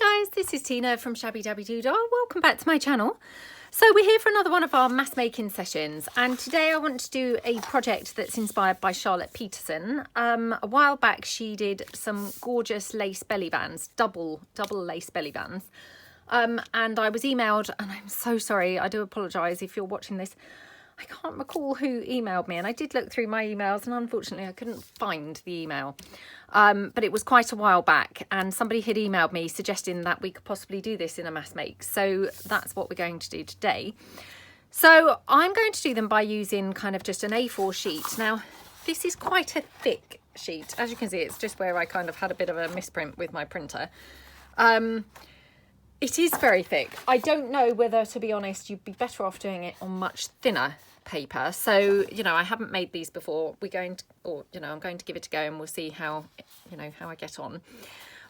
Hi guys, this is Tina from Shabbydabbydoodah. Welcome back to my channel. So we're here for another one of our mass making sessions, and today I want to do a project that's inspired by Charlotte Peterson. A while back she did some gorgeous lace belly bands, double lace belly bands, and I was emailed, and I'm so sorry, I do apologise if you're watching this. I can't recall who emailed me, and I did look through my emails and unfortunately I couldn't find the email. But it was quite a while back, and somebody had emailed me suggesting that we could possibly do this in a mass make. So that's what we're going to do today. So I'm going to do them by using kind of just an A4 sheet. Now, this is quite a thick sheet. As you can see, it's just where I kind of had a bit of a misprint with my printer. It is very thick. I don't know whether, to be honest, you'd be better off doing it on much thinner paper. So, you know, I haven't made these before. We're going to, or, you know, I'm going to give it a go and we'll see how, you know, how I get on.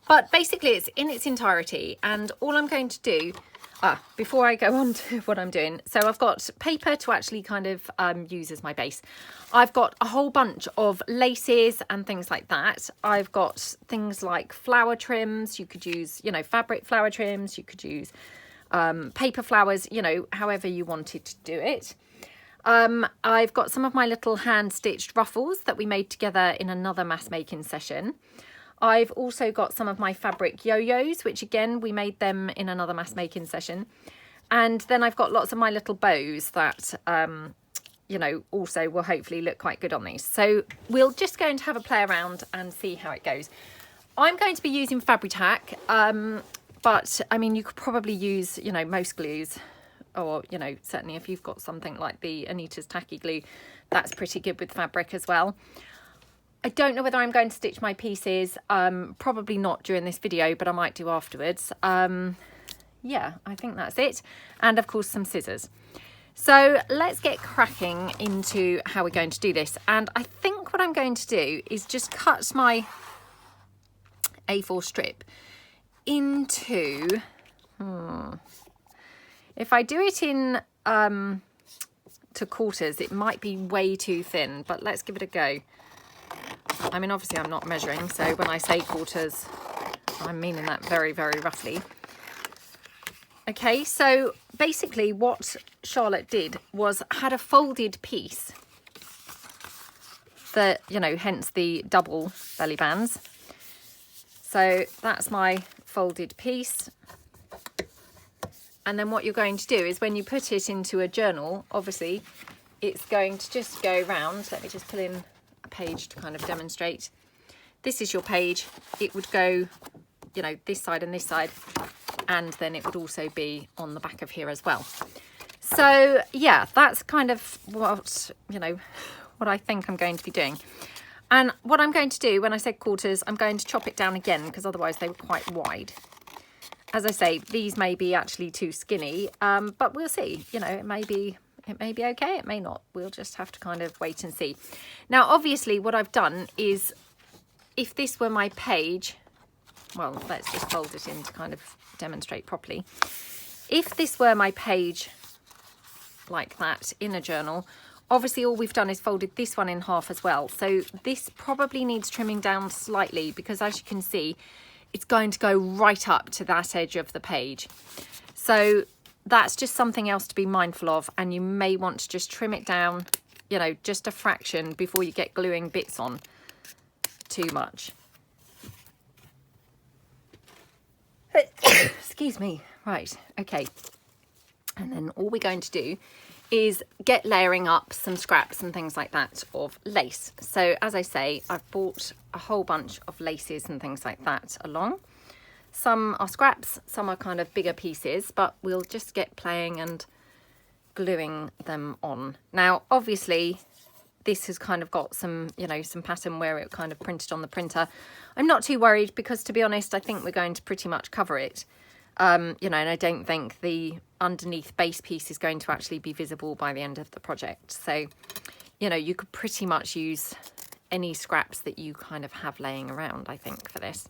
But basically it's in its entirety, and all I'm going to do, before I go on to what I'm doing, so I've got paper to actually kind of use as my base. I've got a whole bunch of laces and things like that. I've got things like flower trims. You could use, you know, fabric flower trims. You could use paper flowers, you know, however you wanted to do it. I've got some of my little hand stitched ruffles that we made together in another mass making session. I've also got some of my fabric yo-yos, which again, we made them in another mass making session. And then I've got lots of my little bows that, you know, also will hopefully look quite good on these. So we'll just go and have a play around and see how it goes. I'm going to be using Fabri-Tac, but I mean, you could probably use, you know, most glues, or, you know, certainly if you've got something like the Anita's Tacky Glue, that's pretty good with fabric as well. I don't know whether I'm going to stitch my pieces, probably not during this video, but I might do afterwards. Yeah, I think that's it. And of course some scissors. So let's get cracking into how we're going to do this. And I think what I'm going to do is just cut my A4 strip into, if I do it in to quarters, it might be way too thin, but let's give it a go. I mean, obviously I'm not measuring, so when I say quarters, I'm meaning that very, very roughly. Okay, so basically what Charlotte did was had a folded piece that, you know, hence the double belly bands. So that's my folded piece. And then what you're going to do is when you put it into a journal, obviously it's going to just go round. Let me just pull in a page to kind of demonstrate. This is your page. It would go, you know, this side and this side, and then it would also be on the back of here as well. So yeah, that's kind of what, you know, what I think I'm going to be doing. And what I'm going to do when I said quarters, I'm going to chop it down again because otherwise they were quite wide. As I say, these may be actually too skinny, but we'll see. You know, it may be okay, it may not. We'll just have to kind of wait and see. Now, obviously, what I've done is, if this were my page, well, let's just fold it in to kind of demonstrate properly. If this were my page like that in a journal, obviously all we've done is folded this one in half as well. So this probably needs trimming down slightly because, as you can see, it's going to go right up to that edge of the page. So that's just something else to be mindful of, and you may want to just trim it down, you know, just a fraction before you get gluing bits on too much. Excuse me. Right, okay. And then all we're going to do is get layering up some scraps and things like that of lace. So as I say, I've bought a whole bunch of laces and things like that along. Some are scraps, some are kind of bigger pieces, but we'll just get playing and gluing them on. Now, obviously, this has kind of got some, you know, some pattern where it kind of printed on the printer. I'm not too worried because, to be honest, I think we're going to pretty much cover it. You know, and I don't think the underneath base piece is going to actually be visible by the end of the project. So, you know, you could pretty much use any scraps that you kind of have laying around, I think, for this.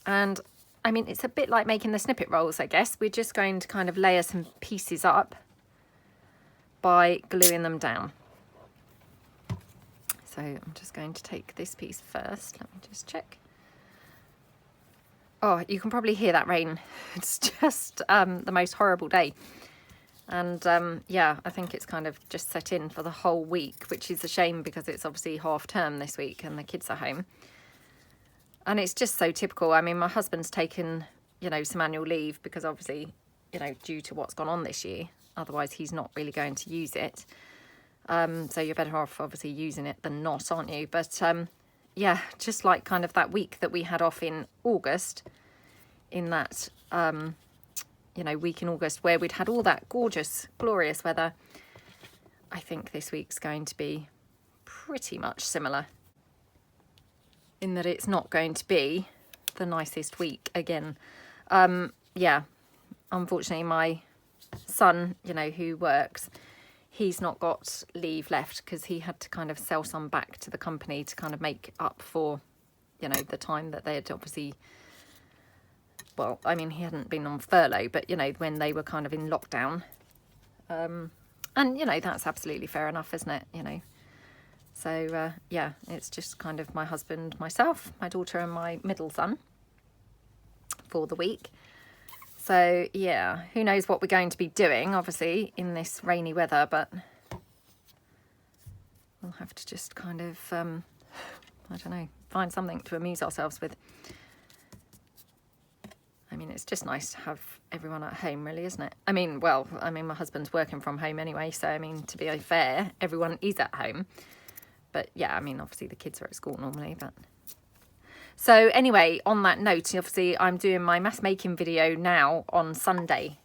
And I mean, it's a bit like making the snippet rolls, I guess. We're just going to kind of layer some pieces up by gluing them down. So I'm just going to take this piece first. Let me just check. Oh, you can probably hear that rain. It's just the most horrible day. And yeah, I think it's kind of just set in for the whole week, which is a shame because it's obviously half term this week and the kids are home. And it's just so typical. I mean, my husband's taken, you know, some annual leave because obviously, you know, due to what's gone on this year, otherwise he's not really going to use it. So you're better off obviously using it than not, aren't you? But yeah, just like kind of that week that we had off in August, in that, you know, week in August where we'd had all that gorgeous, glorious weather. I think this week's going to be pretty much similar in that it's not going to be the nicest week again. Yeah, unfortunately my son, you know, who works, he's not got leave left because he had to kind of sell some back to the company to kind of make up for, you know, the time that they had obviously, well, I mean, he hadn't been on furlough, but, you know, when they were kind of in lockdown. And, you know, that's absolutely fair enough, isn't it? You know, so, yeah, it's just kind of my husband, myself, my daughter and my middle son for the week. So, yeah, who knows what we're going to be doing, obviously, in this rainy weather, but we'll have to just kind of, I don't know, find something to amuse ourselves with. I mean, it's just nice to have everyone at home, really, isn't it? I mean, well, I mean, my husband's working from home anyway, so, I mean, to be fair, everyone is at home. But, yeah, I mean, obviously the kids are at school normally, but... So, anyway, on that note, obviously, I'm doing my mass making video now on Sunday.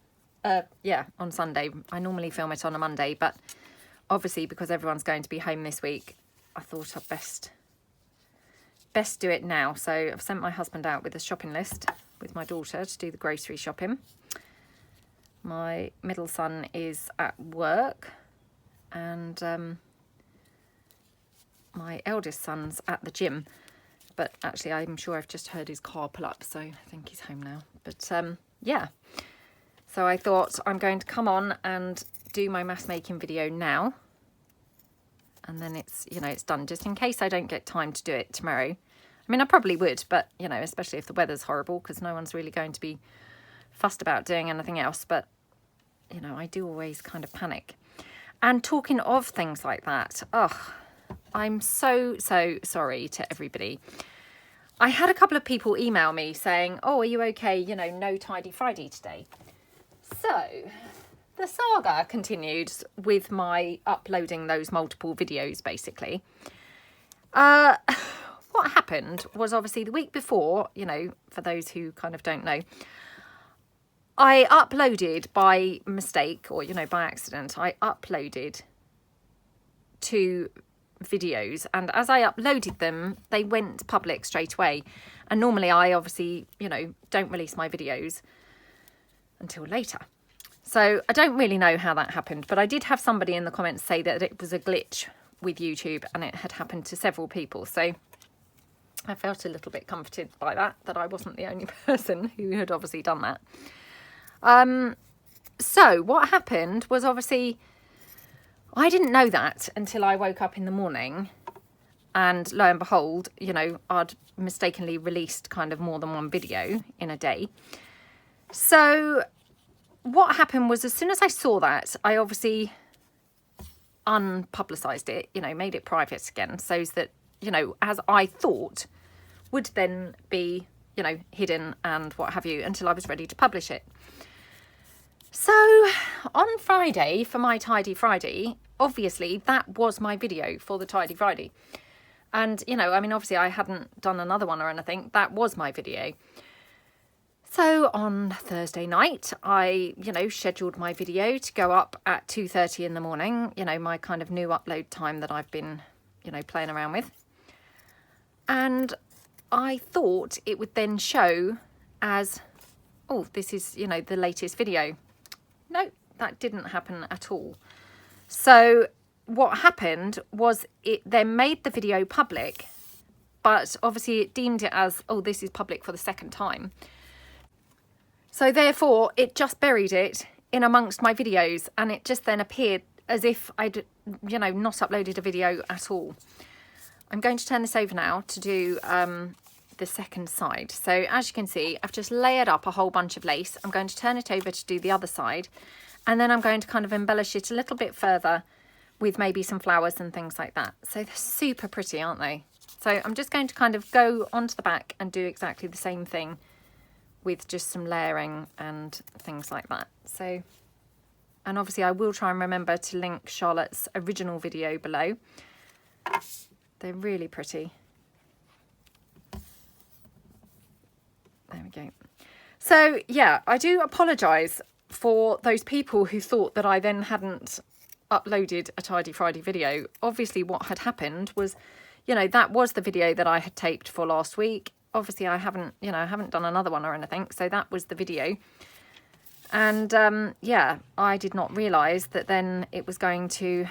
Yeah, on Sunday. I normally film it on a Monday, but obviously, because everyone's going to be home this week, I thought I'd best do it now. So, I've sent my husband out with a shopping list with my daughter to do the grocery shopping. My middle son is at work and my eldest son's at the gym, but actually I'm sure I've just heard his car pull up, so I think he's home now. But yeah, so I thought I'm going to come on and do my mass making video now, and then it's, you know, it's done, just in case I don't get time to do it tomorrow. I mean, I probably would, but, you know, especially if the weather's horrible, because no one's really going to be fussed about doing anything else. But, you know, I do always kind of panic. And talking of things like that, oh, I'm so sorry to everybody. I had a couple of people email me saying, oh, are you okay? You know, no Tidy Friday today. So the saga continued with my uploading those multiple videos, basically. What happened was, obviously the week before, you know, for those who kind of don't know, I uploaded by mistake, or, you know, by accident, I uploaded 2 videos, and as I uploaded them, they went public straight away. And normally I obviously, you know, don't release my videos until later. So I don't really know how that happened, but I did have somebody in the comments say that it was a glitch with YouTube and it had happened to several people. So I felt a little bit comforted by that I wasn't the only person who had obviously done that. So what happened was, obviously, I didn't know that until I woke up in the morning, and lo and behold, you know, I'd mistakenly released kind of more than one video in a day. So what happened was, as soon as I saw that, I obviously unpublicised it, you know, made it private again, so that, you know, as I thought, would then be, you know, hidden and what have you, until I was ready to publish it. So on Friday, for my Tidy Friday, obviously that was my video for the Tidy Friday. And, you know, I mean, obviously I hadn't done another one or anything. That was my video. So on Thursday night, I, you know, scheduled my video to go up at 2:30 in the morning, you know, my kind of new upload time that I've been, you know, playing around with. And I thought it would then show as, oh, this is, you know, the latest video. No, that didn't happen at all. So what happened was, it then made the video public, but obviously it deemed it as, oh, this is public for the second time. So therefore it just buried it in amongst my videos, and it just then appeared as if I'd, you know, not uploaded a video at all. I'm going to turn this over now to do the second side. So as you can see, I've just layered up a whole bunch of lace. I'm going to turn it over to do the other side, and then I'm going to kind of embellish it a little bit further with maybe some flowers and things like that. So they're super pretty, aren't they? So I'm just going to kind of go onto the back and do exactly the same thing with just some layering and things like that. So, and obviously I will try and remember to link Charlotte's original video below. They're really pretty. There we go. So yeah, I do apologise for those people who thought that I then hadn't uploaded a Tidy Friday video. Obviously what had happened was, you know, that was the video that I had taped for last week. Obviously I haven't, you know, I haven't done another one or anything, so that was the video. And yeah, I did not realise that then it was going to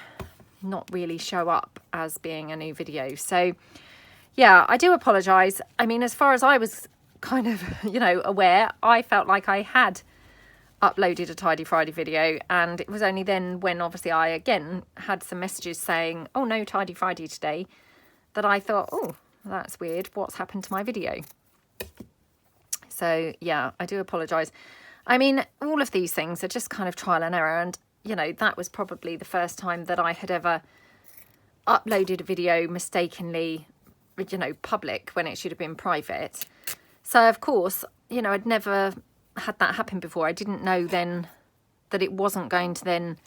not really show up as being a new video. So yeah, I do apologise. I mean, as far as I was kind of, you know, aware, I felt like I had uploaded a Tidy Friday video, and it was only then when obviously I again had some messages saying, oh no, Tidy Friday today, that I thought, oh, that's weird, what's happened to my video? So yeah, I do apologise. I mean, all of these things are just kind of trial and error, and you know, that was probably the first time that I had ever uploaded a video mistakenly, you know, public when it should have been private. So of course, you know, I'd never had that happen before. I didn't know then that it wasn't going to then,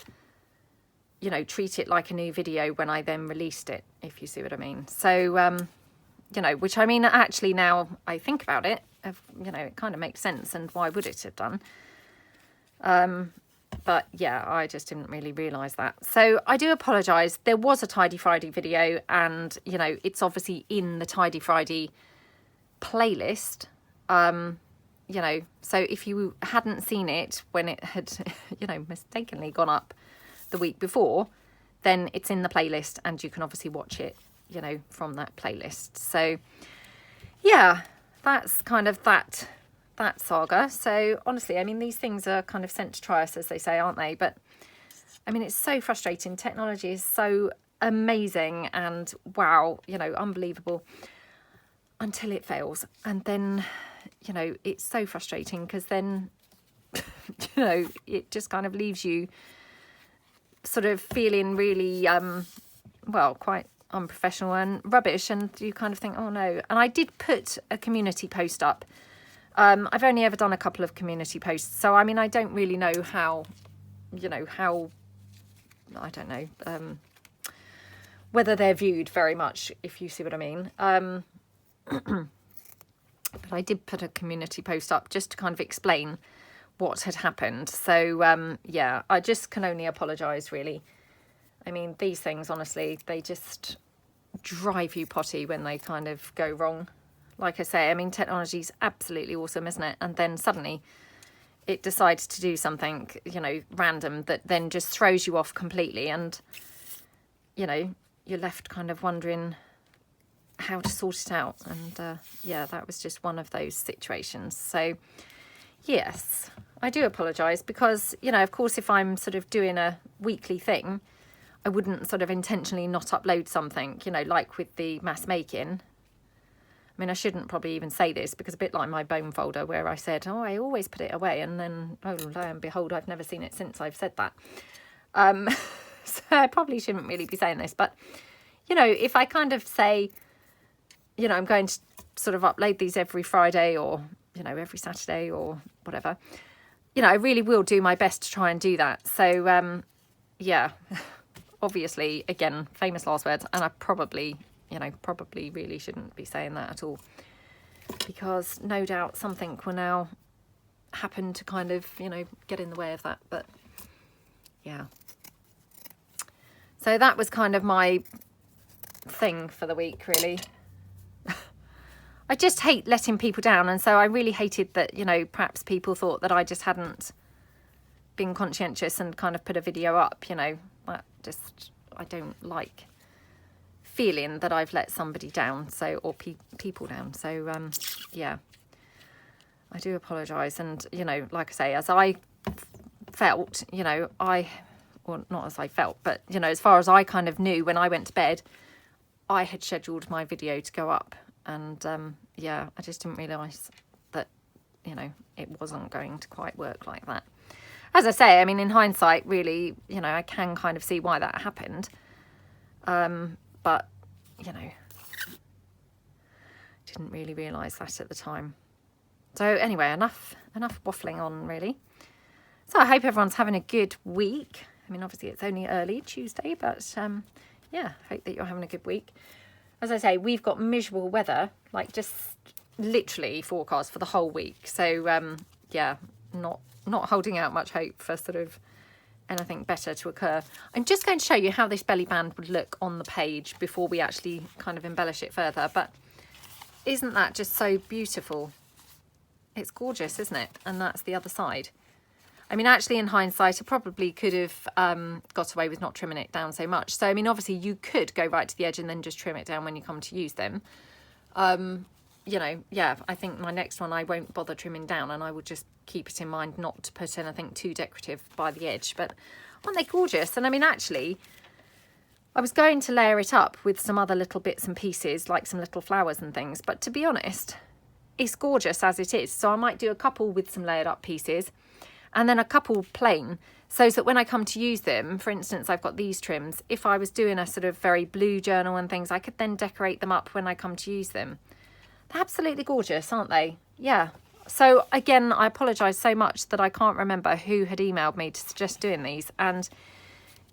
you know, treat it like a new video when I then released it, if you see what I mean. So, you know, which I mean, actually now I think about it, you know, it kind of makes sense, and why would it have done? But yeah, I just didn't really realise that. So I do apologise. There was a Tidy Friday video, and, you know, it's obviously in the Tidy Friday playlist. You know, so if you hadn't seen it when it had, you know, mistakenly gone up the week before, then it's in the playlist, and you can obviously watch it, you know, from that playlist. So yeah, that's kind of that saga. So honestly, I mean, these things are kind of sent to try us, as they say, aren't they? But I mean, it's so frustrating. Technology is so amazing and wow, you know, unbelievable, until it fails. And then, you know, it's so frustrating, because then, you know, it just kind of leaves you sort of feeling really, well, quite unprofessional and rubbish, and you kind of think, oh no. And I did put a community post up. I've only ever done a couple of community posts, so I mean, I don't really know how, you know, how, I don't know, whether they're viewed very much, if you see what I mean. But I did put a community post up just to kind of explain what had happened. So yeah, I just can only apologise, really. I mean, these things, honestly, they just drive you potty when they kind of go wrong. Like I say, I mean, technology's absolutely awesome, isn't it? And then suddenly it decides to do something, you know, random that then just throws you off completely, and, you know, you're left kind of wondering how to sort it out. And yeah, that was just one of those situations. So yes, I do apologise, because, you know, of course, if I'm sort of doing a weekly thing, I wouldn't sort of intentionally not upload something, you know, like with the mass making. I mean, I shouldn't probably even say this, because a bit like my bone folder where I said, oh, I always put it away, and then, oh, lo and behold, I've never seen it since I've said that. So I probably shouldn't really be saying this, but, you know, if I kind of say, you know, I'm going to sort of upload these every Friday, or, you know, every Saturday or whatever, you know, I really will do my best to try and do that. So, yeah, obviously, again, famous last words, and I probably, you know, probably really shouldn't be saying that at all, because no doubt something will now happen to kind of, you know, get in the way of that. But yeah, so that was kind of my thing for the week, really. I just hate letting people down, and so I really hated that, you know, perhaps people thought that I just hadn't been conscientious and kind of put a video up, you know. That just, I don't like feeling that I've let somebody down, so, or people down. So yeah, I do apologise. And, you know, like I say, as I felt, you know, well, not as I felt, but, you know, as far as I kind of knew when I went to bed, I had scheduled my video to go up And yeah, I just didn't realise that, you know, it wasn't going to quite work like that. As I say, I mean, in hindsight, really, you know, I can kind of see why that happened. But, you know, didn't really realise that at the time. So anyway, enough waffling on, really. So I hope everyone's having a good week. I mean, obviously it's only early Tuesday, but yeah, hope that you're having a good week. As I say, we've got miserable weather, like just literally forecast for the whole week. So yeah, not holding out much hope for sort of anything better to occur. I'm just going to show you how this belly band would look on the page before we actually kind of embellish it further. But isn't that just so beautiful? It's gorgeous, isn't it? And that's the other side. I mean, actually, in hindsight, I probably could have got away with not trimming it down so much. So, I mean, obviously, you could go right to the edge and then just trim it down when you come to use them. You know, yeah, I think my next one, I won't bother trimming down, and I will just keep it in mind not to put anything too decorative by the edge. But aren't they gorgeous? And I mean, actually, I was going to layer it up with some other little bits and pieces, like some little flowers and things. But to be honest, it's gorgeous as it is. So I might do a couple with some layered up pieces, and then a couple plain, so that when I come to use them, for instance, I've got these trims. If I was doing a sort of very blue journal and things, I could then decorate them up when I come to use them. They're absolutely gorgeous, aren't they? Yeah. So again, I apologise so much that I can't remember who had emailed me to suggest doing these. And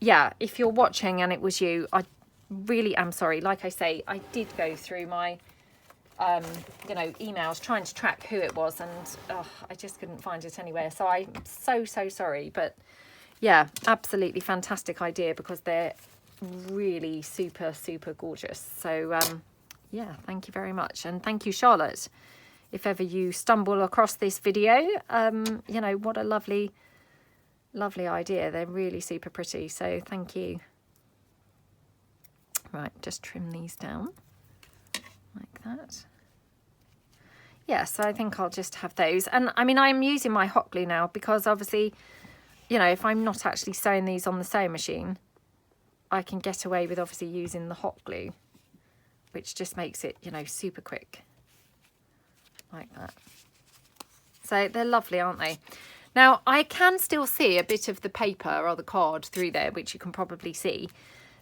yeah, if you're watching and it was you, I really am sorry. Like I say, I did go through my you know, emails trying to track who it was, and I just couldn't find it anywhere. So I'm so sorry. But yeah, absolutely fantastic idea, because they're really super gorgeous. So yeah, thank you very much. And thank you, Charlotte. If ever you stumble across this video, you know, what a lovely idea. They're really super pretty. So thank you. Right, just trim these down like that. Yeah, so I think I'll just have those. And I mean, I'm using my hot glue now, because obviously, you know, if I'm not actually sewing these on the sewing machine, I can get away with obviously using the hot glue, which just makes it, you know, super quick. Like that. So they're lovely, aren't they? Now, I can still see a bit of the paper or the card through there, which you can probably see.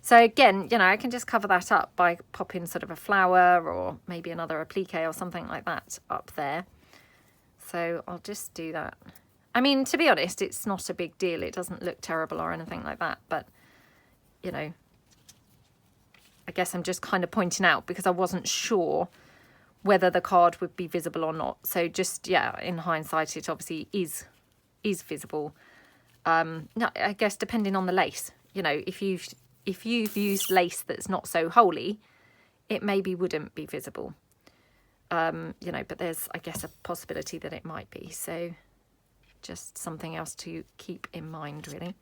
So again, you know, I can just cover that up by popping sort of a flower or maybe another applique or something like that up there. So I'll just do that. I mean, to be honest, it's not a big deal. It doesn't look terrible or anything like that. But, you know, I guess I'm just kind of pointing out, because I wasn't sure whether the card would be visible or not. So just, yeah, in hindsight, it obviously is visible. No, I guess depending on the lace, you know, if you've used lace that's not so holy, it maybe wouldn't be visible. You know, but there's, I guess, a possibility that it might be. So just something else to keep in mind, really.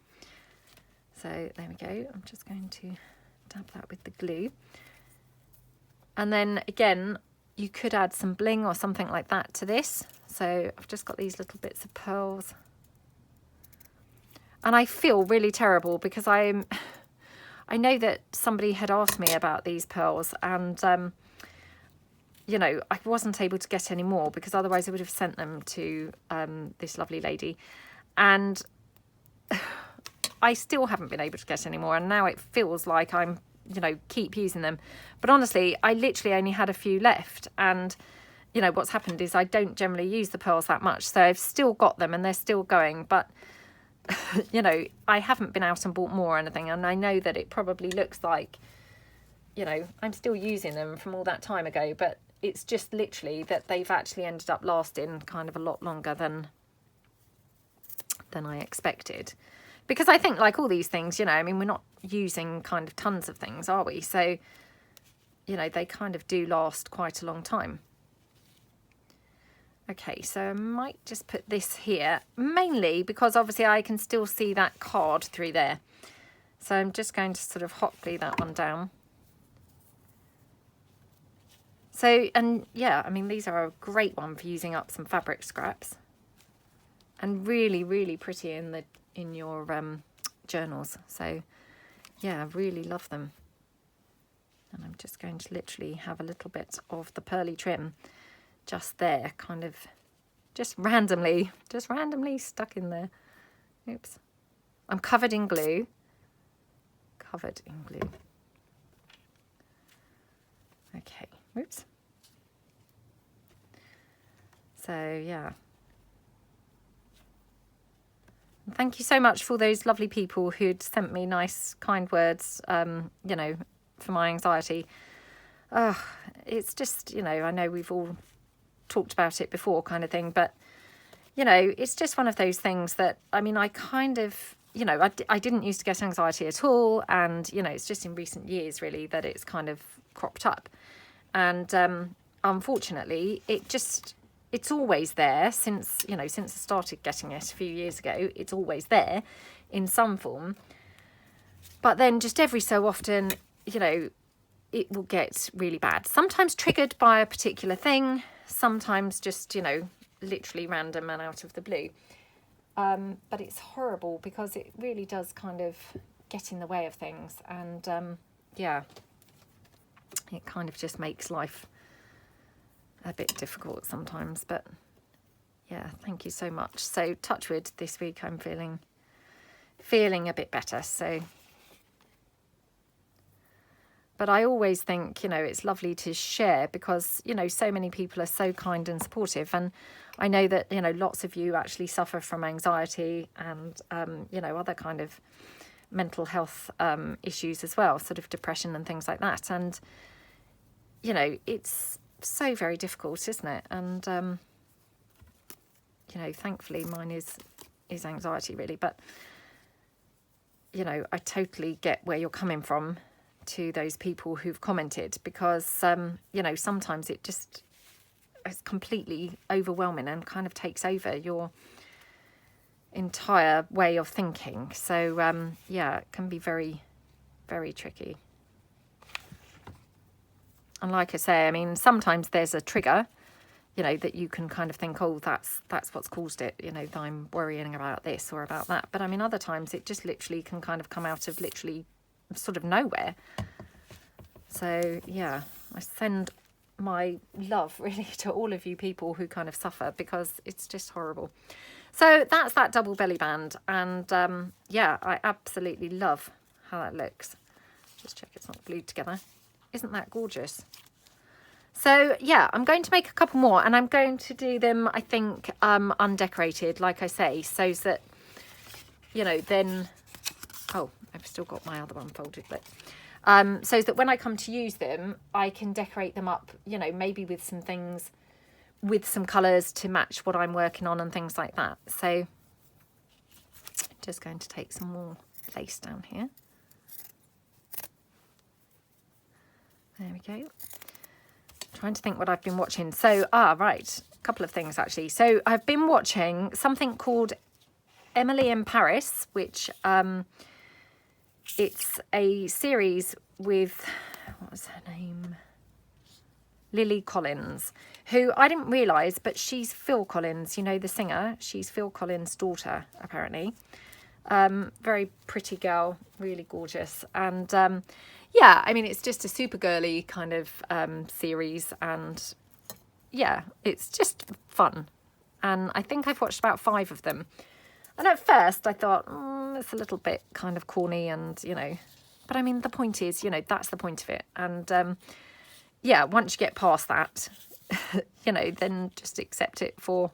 So there we go. I'm just going to dab that with the glue. And then again, you could add some bling or something like that to this. So I've just got these little bits of pearls. And I feel really terrible, because I know that somebody had asked me about these pearls, and you know, I wasn't able to get any more, because otherwise I would have sent them to this lovely lady, and I still haven't been able to get any more, and now it feels like I'm, you know, keep using them. But honestly, I literally only had a few left, and you know, what's happened is I don't generally use the pearls that much, so I've still got them and they're still going. But you know, I haven't been out and bought more or anything, and I know that it probably looks like, you know, I'm still using them from all that time ago, but it's just literally that they've actually ended up lasting kind of a lot longer than I expected. Because I think, like all these things, you know, I mean, we're not using kind of tons of things, are we? So, you know, they kind of do last quite a long time. Okay, so I might just put this here, mainly because obviously I can still see that card through there. So I'm just going to sort of hot glue that one down. So, and yeah, I mean, these are a great one for using up some fabric scraps. And really pretty in your journals. So yeah, I really love them. And I'm just going to literally have a little bit of the pearly trim just there, kind of just randomly stuck in there. Oops. I'm covered in glue. Covered in glue. Okay, oops. So, yeah. And thank you so much for those lovely people who'd sent me nice, kind words, you know, for my anxiety. It's just, you know, I know we've all talked about it before kind of thing, but, you know, it's just one of those things that, I mean, I kind of, you know, I didn't used to get anxiety at all. And, you know, it's just in recent years, really, that it's kind of cropped up. And unfortunately, it's always there since, you know, since I started getting it a few years ago. It's always there in some form. But then just every so often, you know, it will get really bad. Sometimes triggered by a particular thing. Sometimes just, you know, literally random and out of the blue. But it's horrible because it really does kind of get in the way of things. And yeah, it kind of just makes life a bit difficult sometimes. But yeah, thank you so much. So touch wood, this week I'm feeling a bit better. So, but I always think, you know, it's lovely to share because, you know, so many people are so kind and supportive. And I know that, you know, lots of you actually suffer from anxiety and, you know, other kind of mental health issues as well, sort of depression and things like that. And, you know, it's so very difficult, isn't it? And, you know, thankfully mine is anxiety really. But, you know, I totally get where you're coming from to those people who've commented because, you know, sometimes it's completely overwhelming and kind of takes over your entire way of thinking. So, yeah, it can be very, very tricky. And like I say, I mean, sometimes there's a trigger, you know, that you can kind of think, oh, that's what's caused it, you know, that I'm worrying about this or about that. But I mean, other times it just literally can kind of come out of literally sort of nowhere. So yeah, I send my love really to all of you people who kind of suffer because it's just horrible. So that's that double belly band. And yeah, I absolutely love how that looks. Just check it's not glued together. Isn't that gorgeous? So yeah, I'm going to make a couple more and I'm going to do them, I think, undecorated, like I say, so that, you know, then, oh, I've still got my other one folded, but so that when I come to use them, I can decorate them up, you know, maybe with some things, with some colours to match what I'm working on and things like that. So just going to take some more lace down here. There we go. Trying to think what I've been watching. So, right, a couple of things actually. So I've been watching something called Emily in Paris, which it's a series with, what was her name? Lily Collins, who I didn't realise, but she's Phil Collins, you know, the singer. She's Phil Collins' daughter, apparently. Very pretty girl, really gorgeous. And yeah, I mean, it's just a super girly kind of series. And yeah, it's just fun. And I think I've watched about 5 of them. And at first I thought, it's a little bit kind of corny and, you know, but I mean, the point is, you know, that's the point of it. And yeah, once you get past that, you know, then just accept it for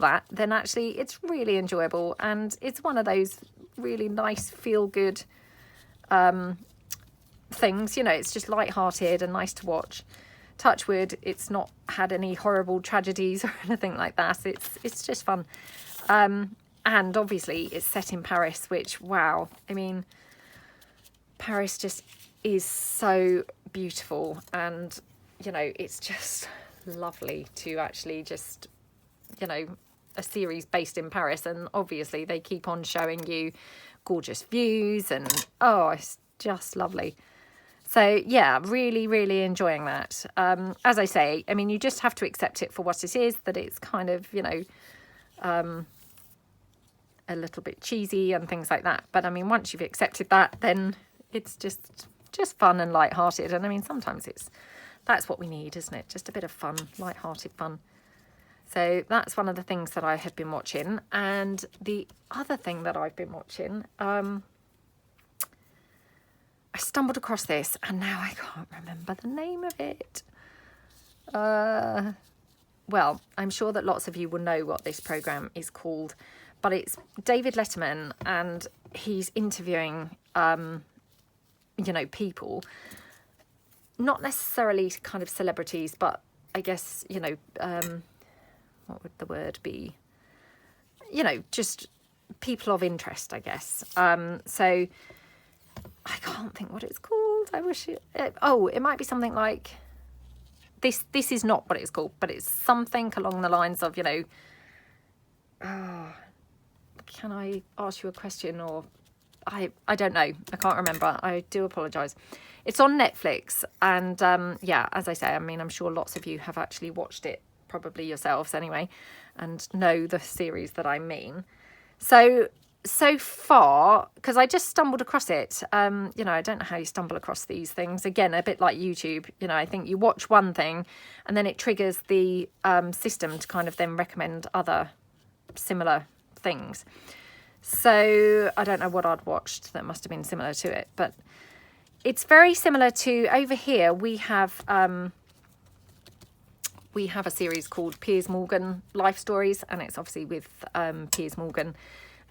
that. Then actually it's really enjoyable. And it's one of those really nice, feel good things, you know, it's just light-hearted and nice to watch. Touch wood, it's not had any horrible tragedies or anything like that. It's just fun. And obviously it's set in Paris, which, wow, I mean, Paris just is so beautiful. And, you know, it's just lovely to actually just, you know, a series based in Paris. And obviously they keep on showing you gorgeous views and, oh, it's just lovely. So, yeah, really, really enjoying that. As I say, I mean, you just have to accept it for what it is, that it's kind of, you know, a little bit cheesy and things like that. But I mean, once you've accepted that, then it's just just fun and light-hearted. And I mean, sometimes that's what we need, isn't it? Just a bit of fun, light-hearted fun. So that's one of the things that I had been watching. And the other thing that I've been watching, I stumbled across this and now I can't remember the name of it. Well, I'm sure that lots of you will know what this program is called, but it's David Letterman, and he's interviewing, you know, people, not necessarily kind of celebrities, but I guess, you know, what would the word be? You know, just people of interest, I guess. So I can't think what it's called. I wish it might be something like this is not what it's called, but it's something along the lines of, you know, can I ask you a question? Or I don't know. I can't remember. I do apologise. It's on Netflix. And yeah, as I say, I mean, I'm sure lots of you have actually watched it, probably yourselves anyway, and know the series that I mean. So far, because I just stumbled across it, you know, I don't know how you stumble across these things. Again, a bit like YouTube, you know, I think you watch one thing and then it triggers the system to kind of then recommend other similar things. So I don't know what I'd watched that must have been similar to it, but it's very similar to, over here we have a series called Piers Morgan Life Stories, and it's obviously with Piers Morgan.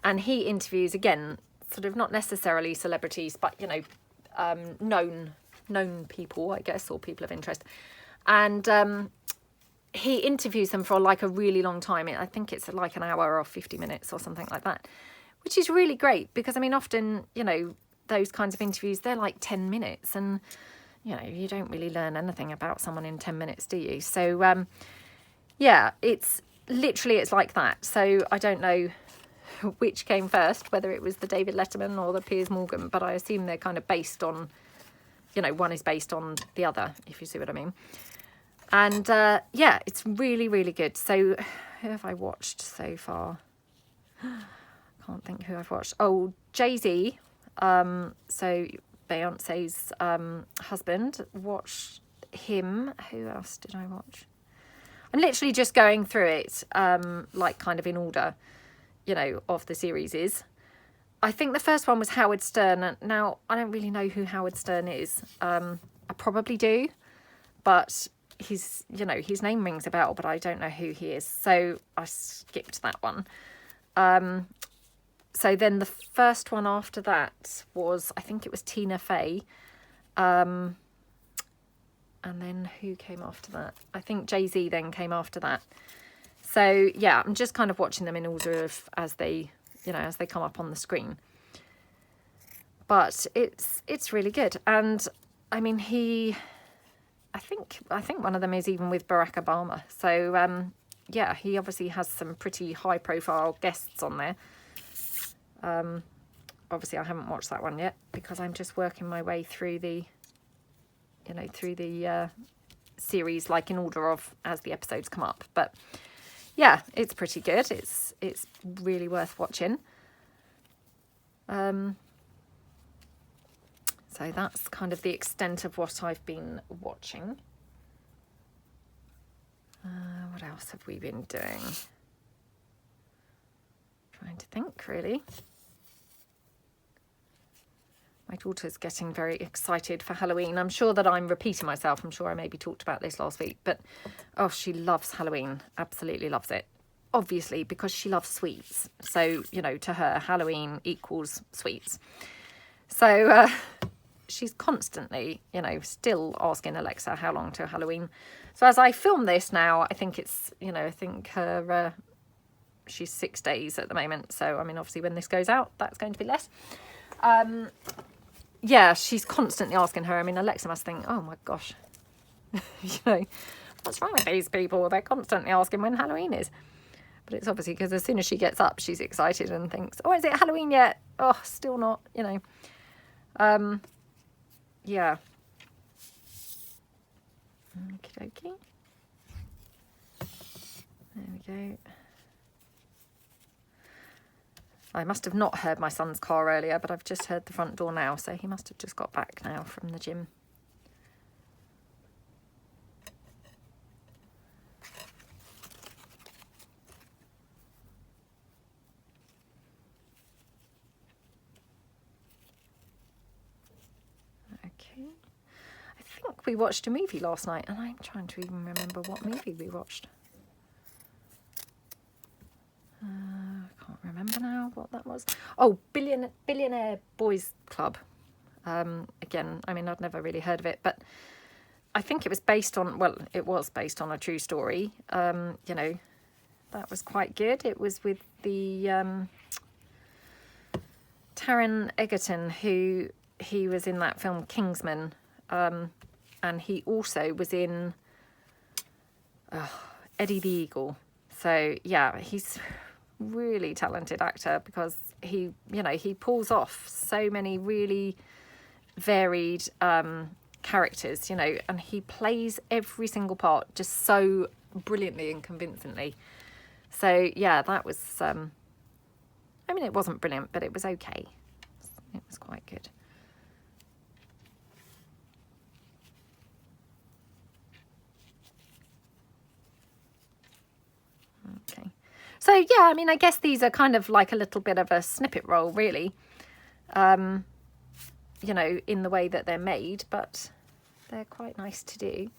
And he interviews, again, sort of not necessarily celebrities, but, you know, known people, I guess, or people of interest. And he interviews them for like a really long time. I think it's like an hour or 50 minutes or something like that, which is really great because, I mean, often, you know, those kinds of interviews, they're like 10 minutes and, you know, you don't really learn anything about someone in 10 minutes, do you? So, yeah, it's like that. So I don't know which came first, whether it was the David Letterman or the Piers Morgan, but I assume they're kind of based on, you know, one is based on the other, if you see what I mean. And yeah, it's really, really good. So who have I watched so far? Can't think who I've watched. Oh, Jay-Z, so Beyonce's husband, watched him. Who else did I watch? I'm literally just going through it, like kind of in order, you know, of the series is. I think the first one was Howard Stern. Now, I don't really know who Howard Stern is. I probably do, but he's, you know, his name rings a bell, but I don't know who he is. So I skipped that one. So then the first one after that was, I think it was Tina Fey. And then who came after that? I think Jay-Z then came after that. So yeah, I'm just kind of watching them in order of as they, you know, as they come up on the screen. But it's really good. And I mean, I think one of them is even with Barack Obama. So yeah, he obviously has some pretty high profile guests on there. Obviously I haven't watched that one yet because I'm just working my way through the, you know, through the series, like in order of as the episodes come up. But yeah, it's pretty good. It's really worth watching. So that's kind of the extent of what I've been watching. What else have we been doing? Trying to think, really. My daughter's getting very excited for Halloween. I'm sure that I'm repeating myself. I'm sure I maybe talked about this last week, but oh, she loves Halloween. Absolutely loves it. Obviously, because she loves sweets. So, you know, to her, Halloween equals sweets. So she's constantly, you know, still asking Alexa how long till Halloween. So as I film this now, I think it's, you know, I think her, she's 6 days at the moment. So, I mean, obviously when this goes out, that's going to be less. Yeah, she's constantly asking her. I mean, Alexa must think, oh my gosh, you know, what's wrong with these people? They're constantly asking when Halloween is. But it's obviously because as soon as she gets up, she's excited and thinks, oh, is it Halloween yet? Oh, still not, you know. Yeah. Okie dokie. There we go. I must have not heard my son's car earlier, but I've just heard the front door now, so he must have just got back now from the gym. Okay. I think we watched a movie last night, and I'm trying to even remember what movie we watched. I can't remember now what that was. Oh, Billionaire Boys Club. Again, I mean, I'd never really heard of it, but I think it was based on, well, it was based on a true story. You know, that was quite good. It was with the Taron Egerton, who he was in that film Kingsman, and he also was in Eddie the Eagle. So yeah, he's really talented actor, because he, you know, he pulls off so many really varied characters, you know, and he plays every single part just so brilliantly and convincingly. So yeah, that was I mean, it wasn't brilliant, but it was okay. It was quite good. Okay. So yeah, I mean, I guess these are kind of like a little bit of a snippet roll, really, you know, in the way that they're made, but they're quite nice to do.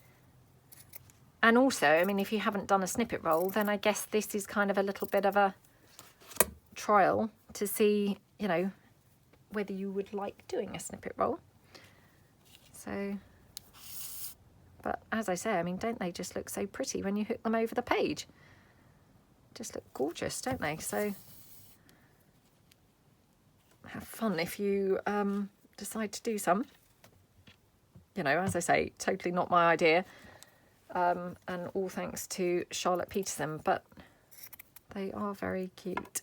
And also, I mean, if you haven't done a snippet roll, then I guess this is kind of a little bit of a trial to see, you know, whether you would like doing a snippet roll. So, but as I say, I mean, don't they just look so pretty when you hook them over the page? Just look gorgeous, don't they? So have fun if you decide to do some. You know, as I say, totally not my idea, and all thanks to Charlotte Peterson, but they are very cute.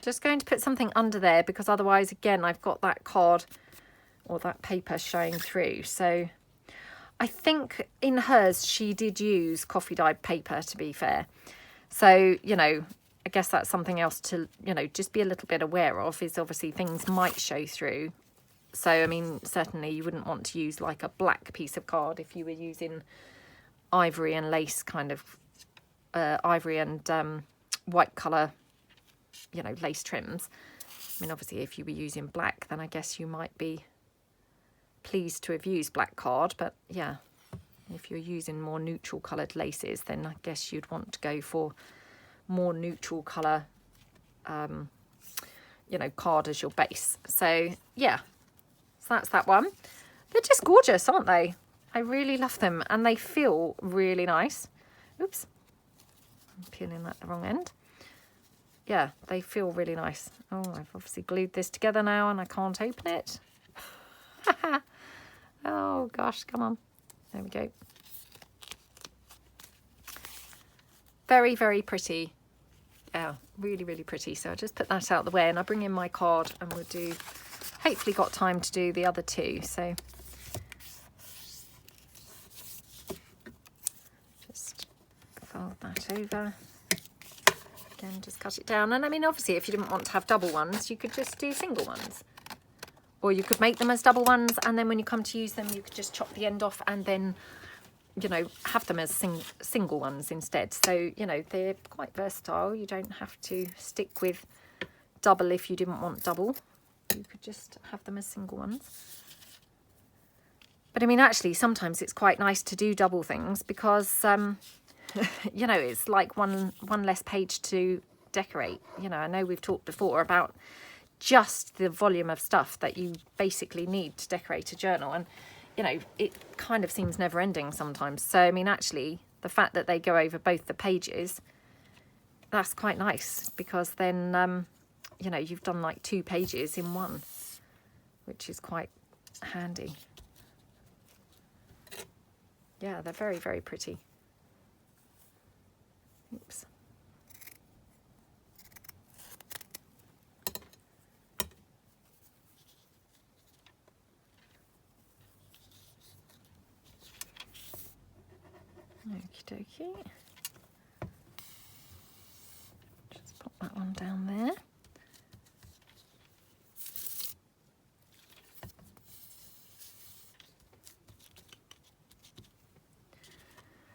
Just going to put something under there, because otherwise, again, I've got that card or that paper showing through. So I think in hers, she did use coffee dyed paper, to be fair. So, you know, I guess that's something else to, you know, just be a little bit aware of, is obviously things might show through. So, I mean, certainly you wouldn't want to use like a black piece of card if you were using ivory and lace kind of, ivory and white colour, you know, lace trims. I mean, obviously if you were using black, then I guess you might be pleased to have used black card, but yeah, if you're using more neutral coloured laces, then I guess you'd want to go for more neutral colour, you know, card as your base. So yeah, so that's that one. They're just gorgeous, aren't they? I really love them, and they feel really nice. Oops, I'm peeling that the wrong end. Yeah, they feel really nice. Oh, I've obviously glued this together now and I can't open it. Oh gosh, come on. There we go. Very, very pretty. Yeah, really, really pretty. So I'll just put that out of the way, and I'll bring in my card, and we'll do, hopefully got time to do the other two. So just fold that over. Again, just cut it down. And I mean, obviously, if you didn't want to have double ones, you could just do single ones. Or you could make them as double ones, and then when you come to use them, you could just chop the end off and then, you know, have them as single ones instead. So, you know, they're quite versatile. You don't have to stick with double if you didn't want double. You could just have them as single ones. But I mean, actually, sometimes it's quite nice to do double things, because, you know, it's like one less page to decorate. You know, I know we've talked before about just the volume of stuff that you basically need to decorate a journal, and you know, it kind of seems never ending sometimes. So I mean, actually the fact that they go over both the pages, that's quite nice, because then you know, you've done like 2 pages in one, which is quite handy. Yeah, they're very, very pretty. Oops. Okie dokie. Just pop down there.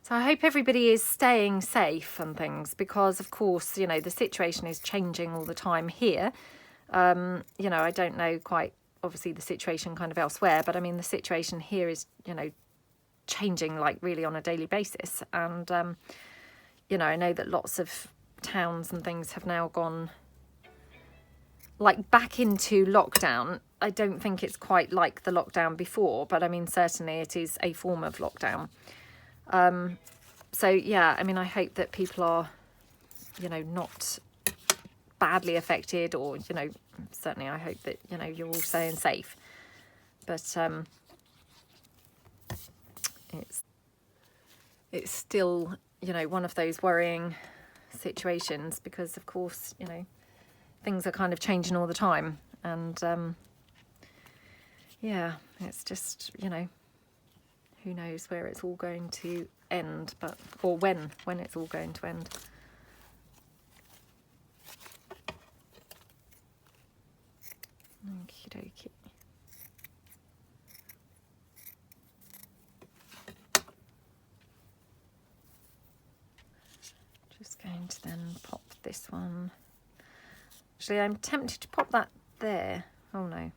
So I hope everybody is staying safe and things, because of course, you know, the situation is changing all the time here. You know, I don't know quite, obviously, the situation kind of elsewhere, but I mean, the situation here is, you know, changing like really on a daily basis. And, you know, I know that lots of towns and things have now gone like back into lockdown. I don't think it's quite like the lockdown before, but I mean, certainly it is a form of lockdown. So yeah, I mean, I hope that people are, you know, not badly affected, or, you know, certainly I hope that, you know, you're all staying safe. But it's still, you know, one of those worrying situations, because of course, you know, things are kind of changing all the time. And yeah, it's just, you know, who knows where it's all going to end, but, or when it's all going to end. Okie dokie. Just going to then pop this one. Actually, I'm tempted to pop that there. Oh no.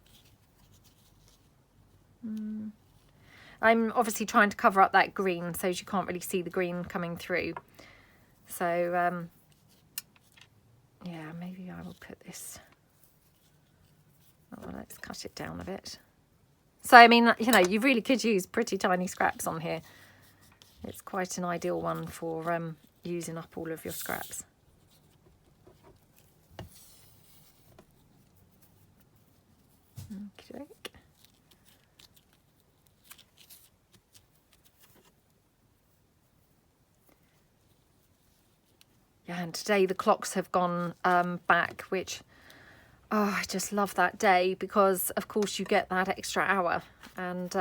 I'm obviously trying to cover up that green so you can't really see the green coming through. So, yeah, maybe I will put this. Oh, well, let's cut it down a bit. So, I mean, you know, you really could use pretty tiny scraps on here. It's quite an ideal one for using up all of your scraps. Okay. Yeah, and today the clocks have gone back, which, oh, I just love that day, because of course you get that extra hour. And,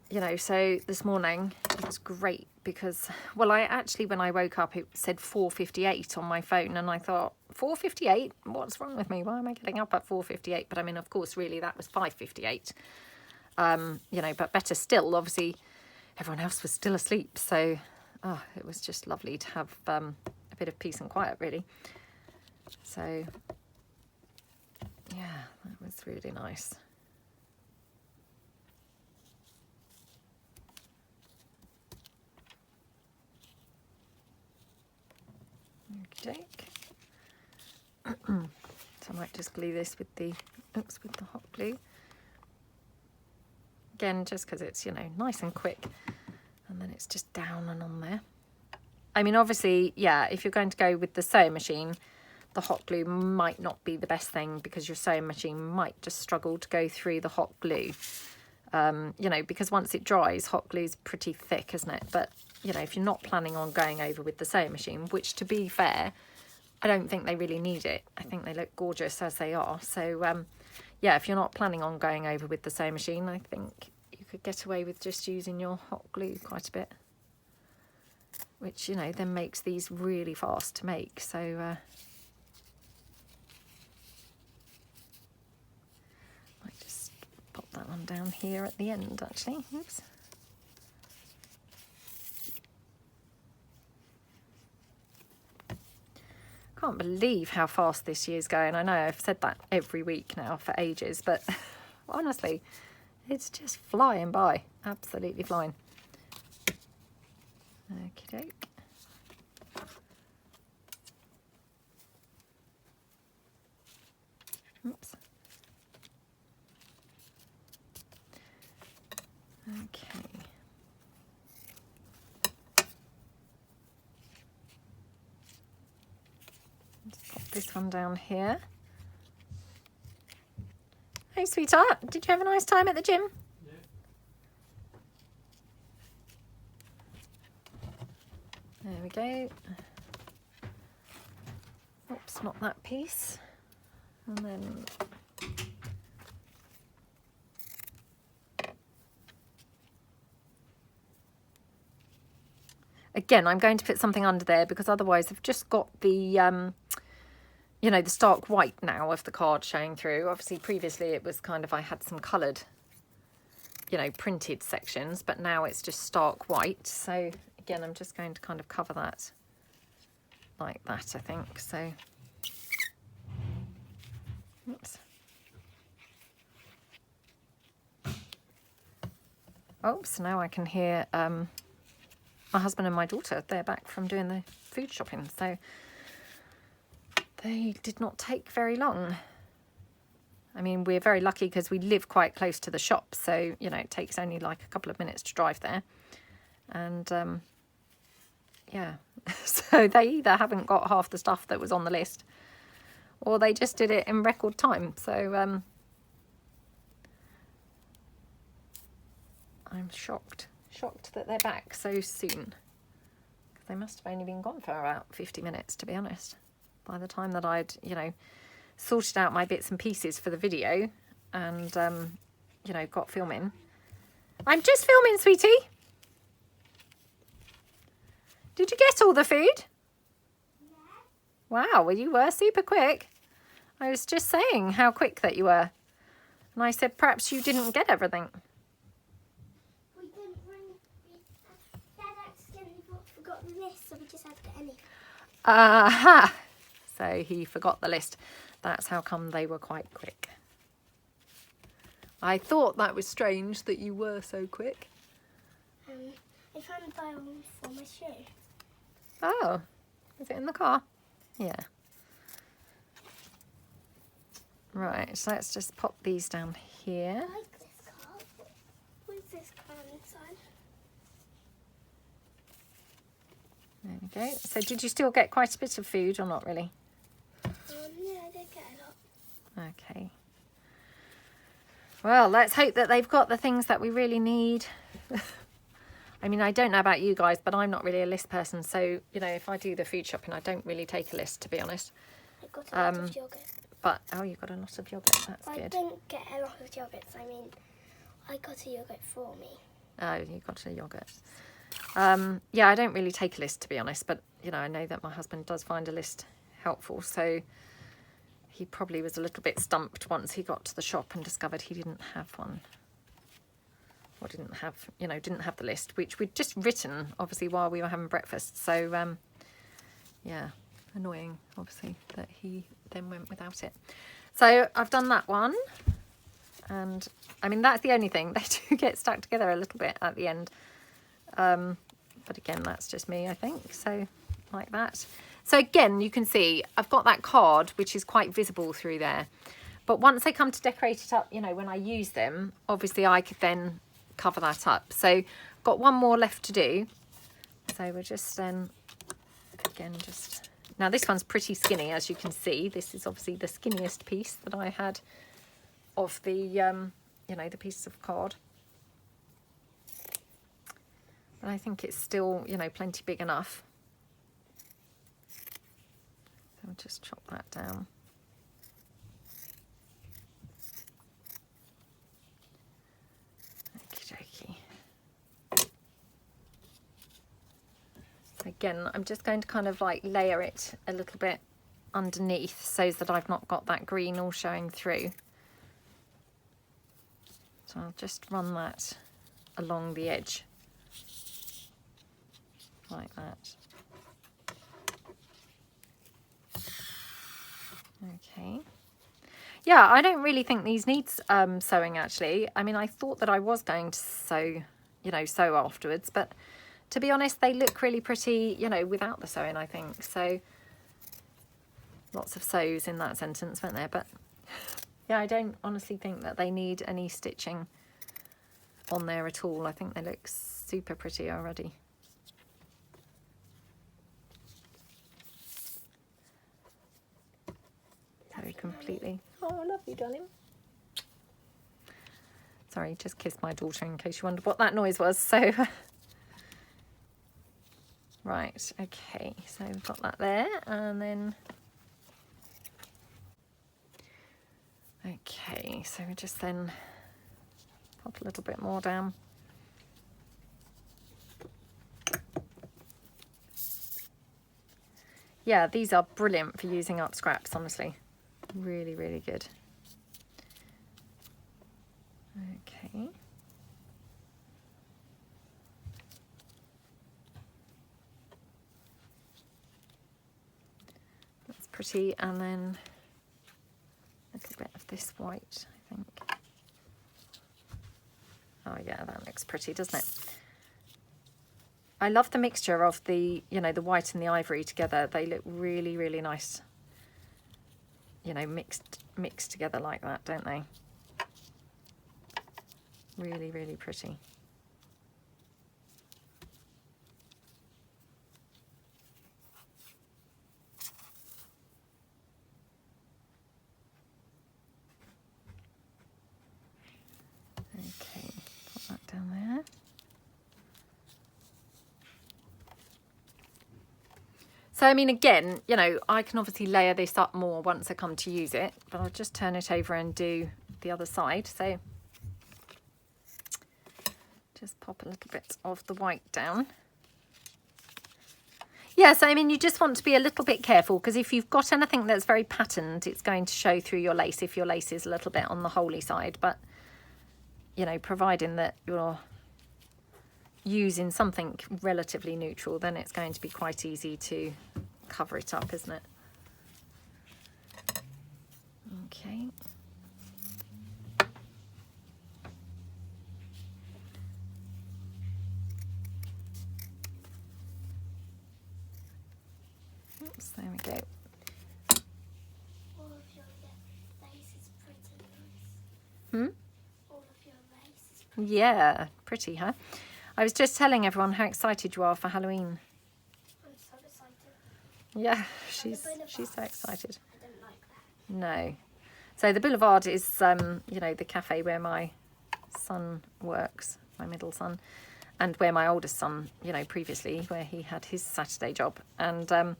you know, so this morning it was great because, well, I actually, when I woke up, it said 4:58 on my phone, and I thought, 4:58? What's wrong with me? Why am I getting up at 4:58? But I mean, of course, really, that was 5:58. You know, but better still, obviously, everyone else was still asleep. So, oh, it was just lovely to have a bit of peace and quiet, really. So, yeah, that was really nice. Okay. So I might just glue this with the, oops, with the hot glue. Again, just because it's, you know, nice and quick. And then it's just down and on there. I mean, obviously, yeah, if you're going to go with the sewing machine, the hot glue might not be the best thing, because your sewing machine might just struggle to go through the hot glue. You know, because once it dries, hot glue is pretty thick, isn't it? But, you know, if you're not planning on going over with the sewing machine, which, to be fair, I don't think they really need it. I think they look gorgeous as they are. So, yeah, if you're not planning on going over with the sewing machine, I think you could get away with just using your hot glue quite a bit. Which, you know, then makes these really fast to make. So, might just pop that one down here at the end, actually. Oops. Can't believe how fast this year's going. I know I've said that every week now for ages, but honestly, it's just flying by. Absolutely flying. Okie doke. Oops. Okay. Let's pop this one down here. Hey, sweetheart, did you have a nice time at the gym? There we go. Oops, not that piece. And then again, I'm going to put something under there, because otherwise I've just got the you know, the stark white now of the card showing through. Obviously previously it was kind of, I had some coloured, you know, printed sections, but now it's just stark white. So again, I'm just going to kind of cover that like that, I think. So, oops. Oops, now I can hear my husband and my daughter. They're back from doing the food shopping, so they did not take very long. I mean, we're very lucky because we live quite close to the shop, so, you know, it takes only like a couple of minutes to drive there. And, yeah, so they either haven't got half the stuff that was on the list, or they just did it in record time. So, I'm shocked that they're back so soon. They must have only been gone for about 50 minutes, to be honest. By the time that I'd, you know, sorted out my bits and pieces for the video and, you know, got filming. I'm just filming, sweetie. Did you get all the food? Yeah. Wow, well, you were super quick. I was just saying how quick that you were. And I said, perhaps you didn't get everything. We didn't bring, Dad accidentally forgot the list, so we just had to get anything. Aha! So he forgot the list. That's how come they were quite quick. I thought that was strange that you were so quick. I found the Bible for my shoe. Oh, is it in the car? Yeah. Right, so let's just pop these down here. I like this card. What is this card inside? There we go. So did you still get quite a bit of food or not really? Yeah, I did get a lot. Okay. Well, let's hope that they've got the things that we really need. I mean, I don't know about you guys, but I'm not really a list person. So, you know, if I do the food shopping, I don't really take a list, to be honest. I got a lot of yoghurt. But, oh, you got a lot of yoghurt. That's I good. didn't get a lot of yogurts. I mean, I got a yoghurt for me. Oh, you got a yoghurt. Yeah, I don't really take a list, to be honest. But, you know, I know that my husband does find a list helpful. So he probably was a little bit stumped once he got to the shop and discovered he didn't have one. Or didn't have, you know, didn't have the list, which we'd just written, obviously, while we were having breakfast. So, yeah, annoying, obviously, that he then went without it. So I've done that one. And, I mean, that's the only thing. They do get stuck together a little bit at the end. But again, that's just me, I think. So, like that. So again, you can see I've got that card, which is quite visible through there. But once I come to decorate it up, you know, when I use them, obviously I could then cover that up. So got one more left to do. So we're just then, again, just... Now this one's pretty skinny, as you can see. This is obviously the skinniest piece that I had of the, you know, the pieces of card. But I think it's still, you know, plenty big enough. So I'll just chop that down. Okie dokie. Again, I'm just going to kind of like layer it a little bit underneath so that I've not got that green all showing through. So I'll just run that along the edge like that. Okay. Yeah, I don't really think these need sewing actually. I mean, I thought that I was going to sew, you know, sew afterwards, but to be honest, they look really pretty, you know, without the sewing, I think. So lots of sews in that sentence, weren't there? But yeah, I don't honestly think that they need any stitching on there at all. I think they look super pretty already. So completely. Oh, I love you, darling. Sorry, just kissed my daughter in case you wondered what that noise was. So, right, okay. So we've got that there, and then. Okay, so we just then pop a little bit more down. Yeah, these are brilliant for using up scraps, honestly. Really, really good. Okay. That's pretty, and then a little bit of this white, I think. Oh yeah, that looks pretty, doesn't it? I love the mixture of the, you know, the white and the ivory together. They look really, really nice, you know, mixed together like that, don't they? Really, really pretty. Okay, put that down there. So, I mean, again, you know, I can obviously layer this up more once I come to use it, but I'll just turn it over and do the other side. So just pop a little bit of the white down. Yeah, so I mean, you just want to be a little bit careful, because if you've got anything that's very patterned, it's going to show through your lace if your lace is a little bit on the holey side. But, you know, providing that you're using something relatively neutral, then it's going to be quite easy to cover it up, isn't it? Okay. Oops, there we go. All of your lace is pretty nice. Hmm? All of your lace is pretty. Yeah, pretty, huh? I was just telling everyone how excited you are for Halloween. I'm so excited. Yeah, she's so excited. I don't like that. No. So the Boulevard is, you know, the cafe where my son works, my middle son, and where my oldest son, you know, previously, where he had his Saturday job. And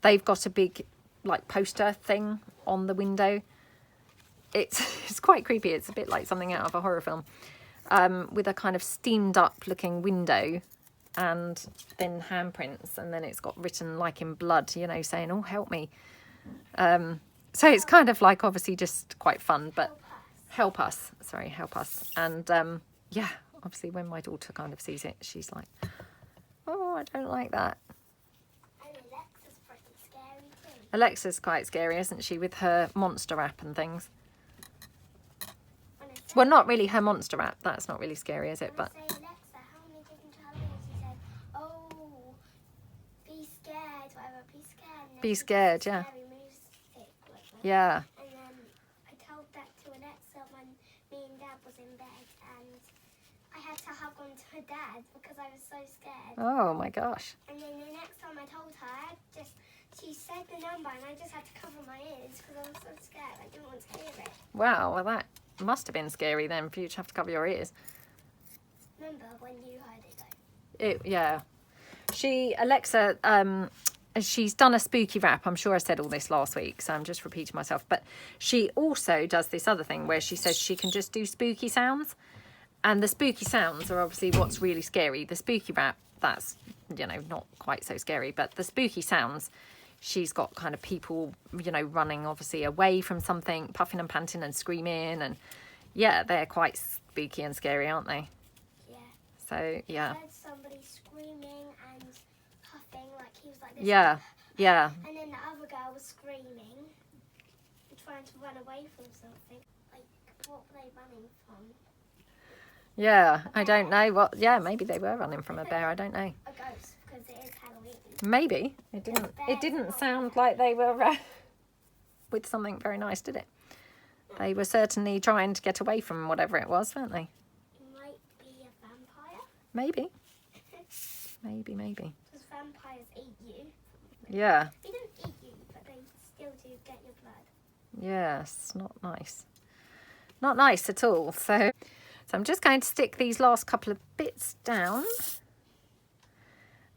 they've got a big, like, poster thing on the window. It's quite creepy. It's a bit like something out of a horror film, with a kind of steamed up looking window and then handprints, and then it's got written like in blood, you know, saying, oh, help me. So it's kind of like obviously just quite fun, but help us. And yeah, obviously when my daughter kind of sees it, she's like, oh, I don't like that. And Alexa's pretty scary too. Alexa's quite scary, isn't she, with her monster rap and things? When I say, Well, not really her monster rap. That's not really scary, is it? when I But say, Alexa, how many different Halloweens? She said, oh, be scared, whatever, be scared. And then Be she scared, puts yeah. Scary music with her. yeah. And then I told that to Alexa when me and Dad was in bed, and I had to hug onto her dad because I was so scared. Oh my gosh. And then the next time I told her, she said the number, and I just had to cover my ears because I was so scared. I didn't want to hear it. Wow, well that must have been scary then for you to have to cover your ears. Remember when you heard it though? Yeah. Alexa, she's done a spooky rap. I'm sure I said all this last week, so I'm just repeating myself. But she also does this other thing where she says she can just do spooky sounds. And the spooky sounds are obviously what's really scary. The spooky rap, that's, you know, not quite so scary. But the spooky sounds, she's got kind of people, you know, running obviously away from something, puffing and panting and screaming. And yeah, they're quite spooky and scary, aren't they? Yeah. So, yeah. I heard somebody screaming and puffing like he was like this. Yeah, yeah. And then the other girl was screaming and trying to run away from something. Like, what were they running from? Yeah, I don't know what. Yeah, maybe they were running from a bear. I don't know. A ghost, because it is Halloween. Maybe it didn't. It didn't sound like they were with something very nice, did it? They were certainly trying to get away from whatever it was, weren't they? It might be a vampire. Maybe. Maybe. Because vampires eat you. Yeah. They don't eat you, but they still do get your blood. Yes, not nice. Not nice at all. So I'm just going to stick these last couple of bits down.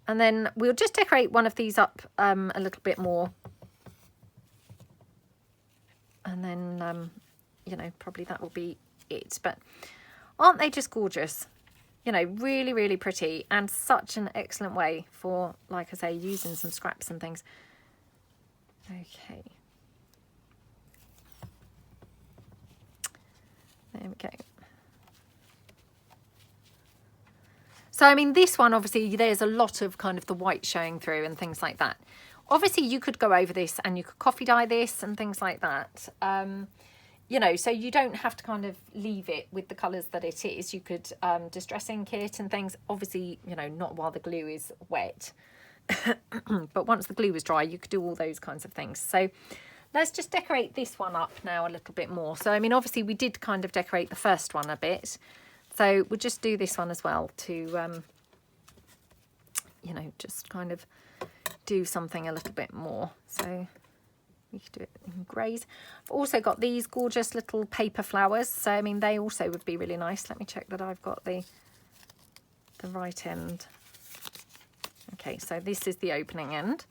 And then we'll just decorate one of these up a little bit more. And then, you know, probably that will be it. But aren't they just gorgeous? You know, really, really pretty. And such an excellent way for, like I say, using some scraps and things. Okay. There we go. So, I mean, this one, obviously, there's a lot of kind of the white showing through and things like that. Obviously, you could go over this and you could coffee dye this and things like that. You know, so you don't have to kind of leave it with the colours that it is. You could distress ink it and things. Obviously, you know, not while the glue is wet. But once the glue is dry, you could do all those kinds of things. So let's just decorate this one up now a little bit more. So, I mean, obviously, we did kind of decorate the first one a bit. So we'll just do this one as well to, you know, just kind of do something a little bit more. So we could do it in greys. I've also got these gorgeous little paper flowers. So, I mean, they also would be really nice. Let me check that I've got the right end. Okay, so this is the opening end.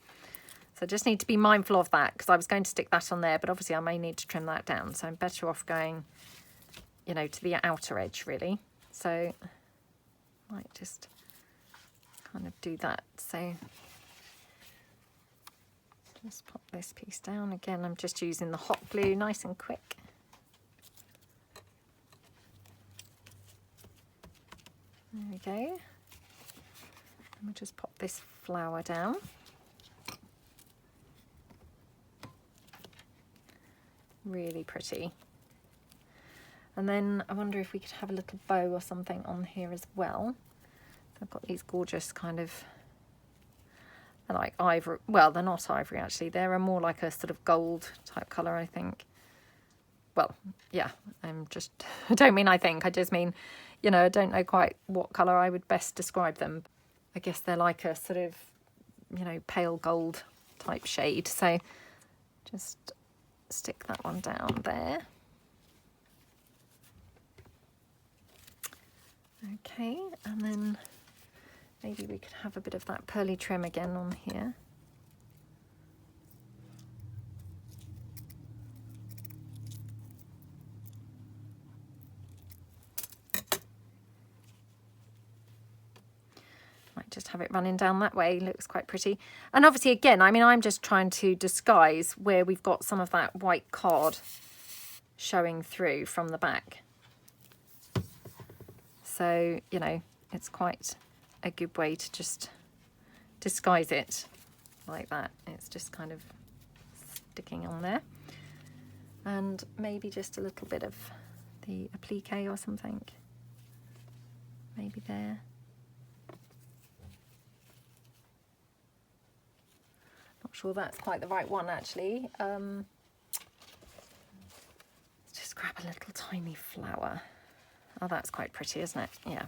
So I just need to be mindful of that because I was going to stick that on there, but obviously I may need to trim that down. So I'm better off going, you know, to the outer edge really. So I might just kind of do that. So just pop this piece down. Again, I'm just using the hot glue nice and quick. There we go. And we'll just pop this flower down. Really pretty. And then I wonder if we could have a little bow or something on here as well. So I've got these gorgeous kind of, they're like ivory. Well, they're not ivory actually. They're more like a sort of gold type colour, I think. Well, yeah, I'm just, I don't mean I think, I just mean, you know, I don't know quite what colour I would best describe them. I guess they're like a sort of, you know, pale gold type shade. So just stick that one down there. Okay, and then maybe we could have a bit of that pearly trim again on here. Might just have it running down that way, looks quite pretty. And obviously again, I mean, I'm just trying to disguise where we've got some of that white card showing through from the back. So, you know, it's quite a good way to just disguise it like that. It's just kind of sticking on there. And maybe just a little bit of the applique or something. Maybe there. Not sure that's quite the right one actually. Let's just grab a little tiny flower. Oh, that's quite pretty, isn't it? Yeah.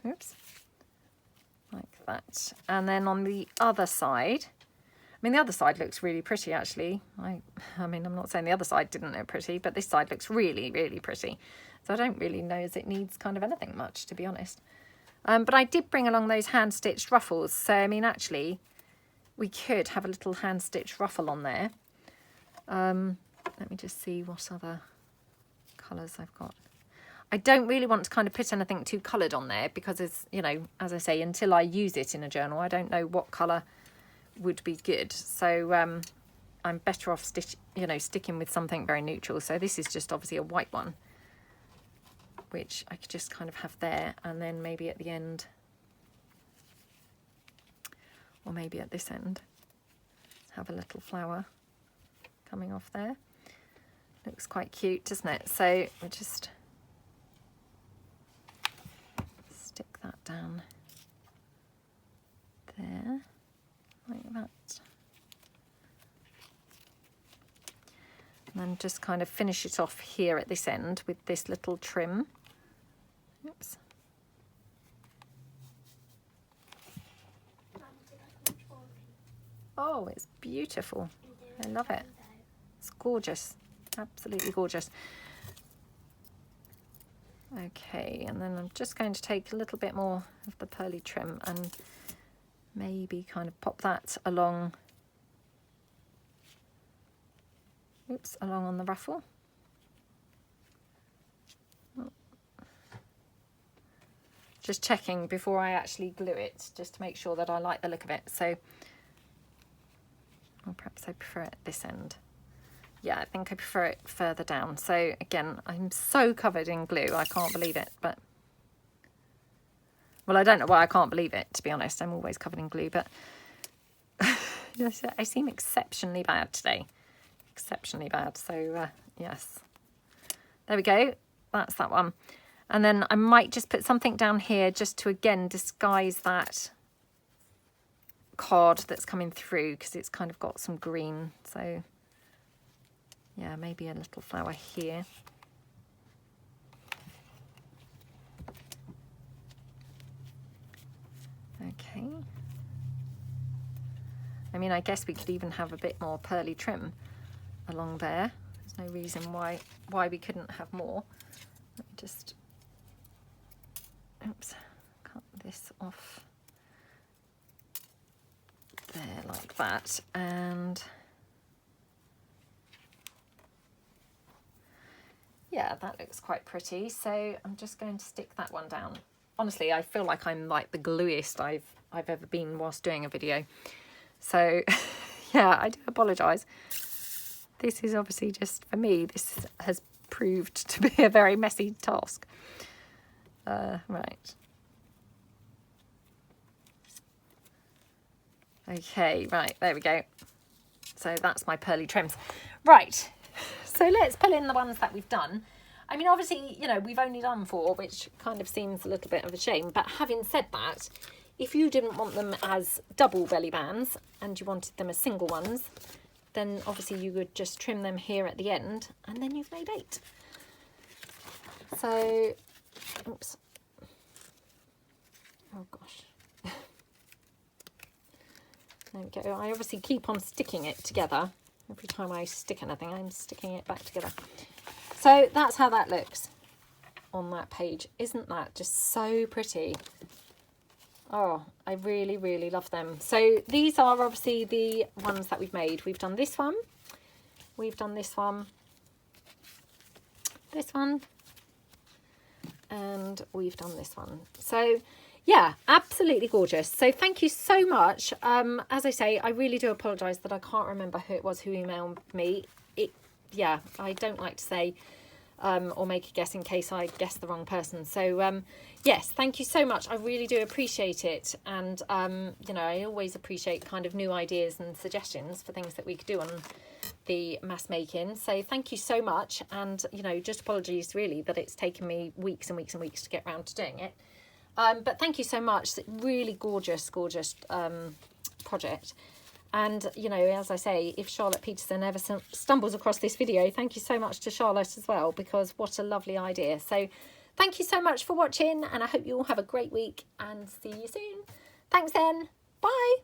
Oops. Like that. And then on the other side, I mean, the other side looks really pretty, actually. I mean, I'm not saying the other side didn't look pretty, but this side looks really, really pretty. So I don't really know as it needs kind of anything much, to be honest. But I did bring along those hand-stitched ruffles. So, I mean, actually, we could have a little hand-stitched ruffle on there. Let me just see what other colours I've got. I don't really want to kind of put anything too coloured on there because, it's, you know, as I say, until I use it in a journal, I don't know what colour would be good. So I'm better off sticking with something very neutral. So this is just obviously a white one, which I could just kind of have there, and then maybe at the end, or maybe at this end, have a little flower coming off there. Looks quite cute, doesn't it? So we'll just stick that down there, like that. And then just kind of finish it off here at this end with this little trim. Oops. Oh, it's beautiful. I love it. It's gorgeous. Absolutely gorgeous. Okay, and then I'm just going to take a little bit more of the pearly trim and maybe kind of pop that along, oops, along on the ruffle. just checking before I actually glue it, just to make sure that I like the look of it. So, or perhaps I prefer it at this end. Yeah, I think I prefer it further down. So again, I'm so covered in glue, I can't believe it, but, well, I don't know why I can't believe it, to be honest. I'm always covered in glue, but I seem exceptionally bad today. Exceptionally bad. So yes, there we go. That's that one. And then I might just put something down here just to again disguise that card that's coming through, because it's kind of got some green. So yeah, maybe a little flower here. Okay. I mean, I guess we could even have a bit more pearly trim along there. There's no reason why we couldn't have more. Let me just, oops, cut this off there like that. And yeah, that looks quite pretty. So I'm just going to stick that one down. Honestly, I feel like I'm like the gluiest I've ever been whilst doing a video. So yeah, I do apologise. This is obviously just, for me, this has proved to be a very messy task. Right. Okay, right, there we go. So that's my pearly trims. Right, so let's pull in the ones that we've done. I mean, obviously, you know, we've only done 4, which kind of seems a little bit of a shame. But having said that, if you didn't want them as double belly bands and you wanted them as single ones, then obviously you would just trim them here at the end, and then you've made 8. So, oops. Oh gosh. There we go. I obviously keep on sticking it together. Every time I stick anything, I'm sticking it back together. So that's how that looks on that page. Isn't that just so pretty? Oh, I really, really love them. So these are obviously the ones that we've made. We've done this one. We've done this one. This one. And we've done this one. So yeah, absolutely gorgeous. So thank you so much. As I say, I really do apologise that I can't remember who it was who emailed me. Yeah, I don't like to say or make a guess in case I guess the wrong person. So yes, thank you so much. I really do appreciate it. And you know, I always appreciate kind of new ideas and suggestions for things that we could do on the mass making. So thank you so much. And you know, just apologies really that it's taken me weeks and weeks and weeks to get around to doing it. But thank you so much. Really gorgeous project. And, you know, as I say, if Charlotte Peterson ever stumbles across this video, thank you so much to Charlotte as well, because what a lovely idea. So thank you so much for watching, and I hope you all have a great week and see you soon. Thanks then. Bye.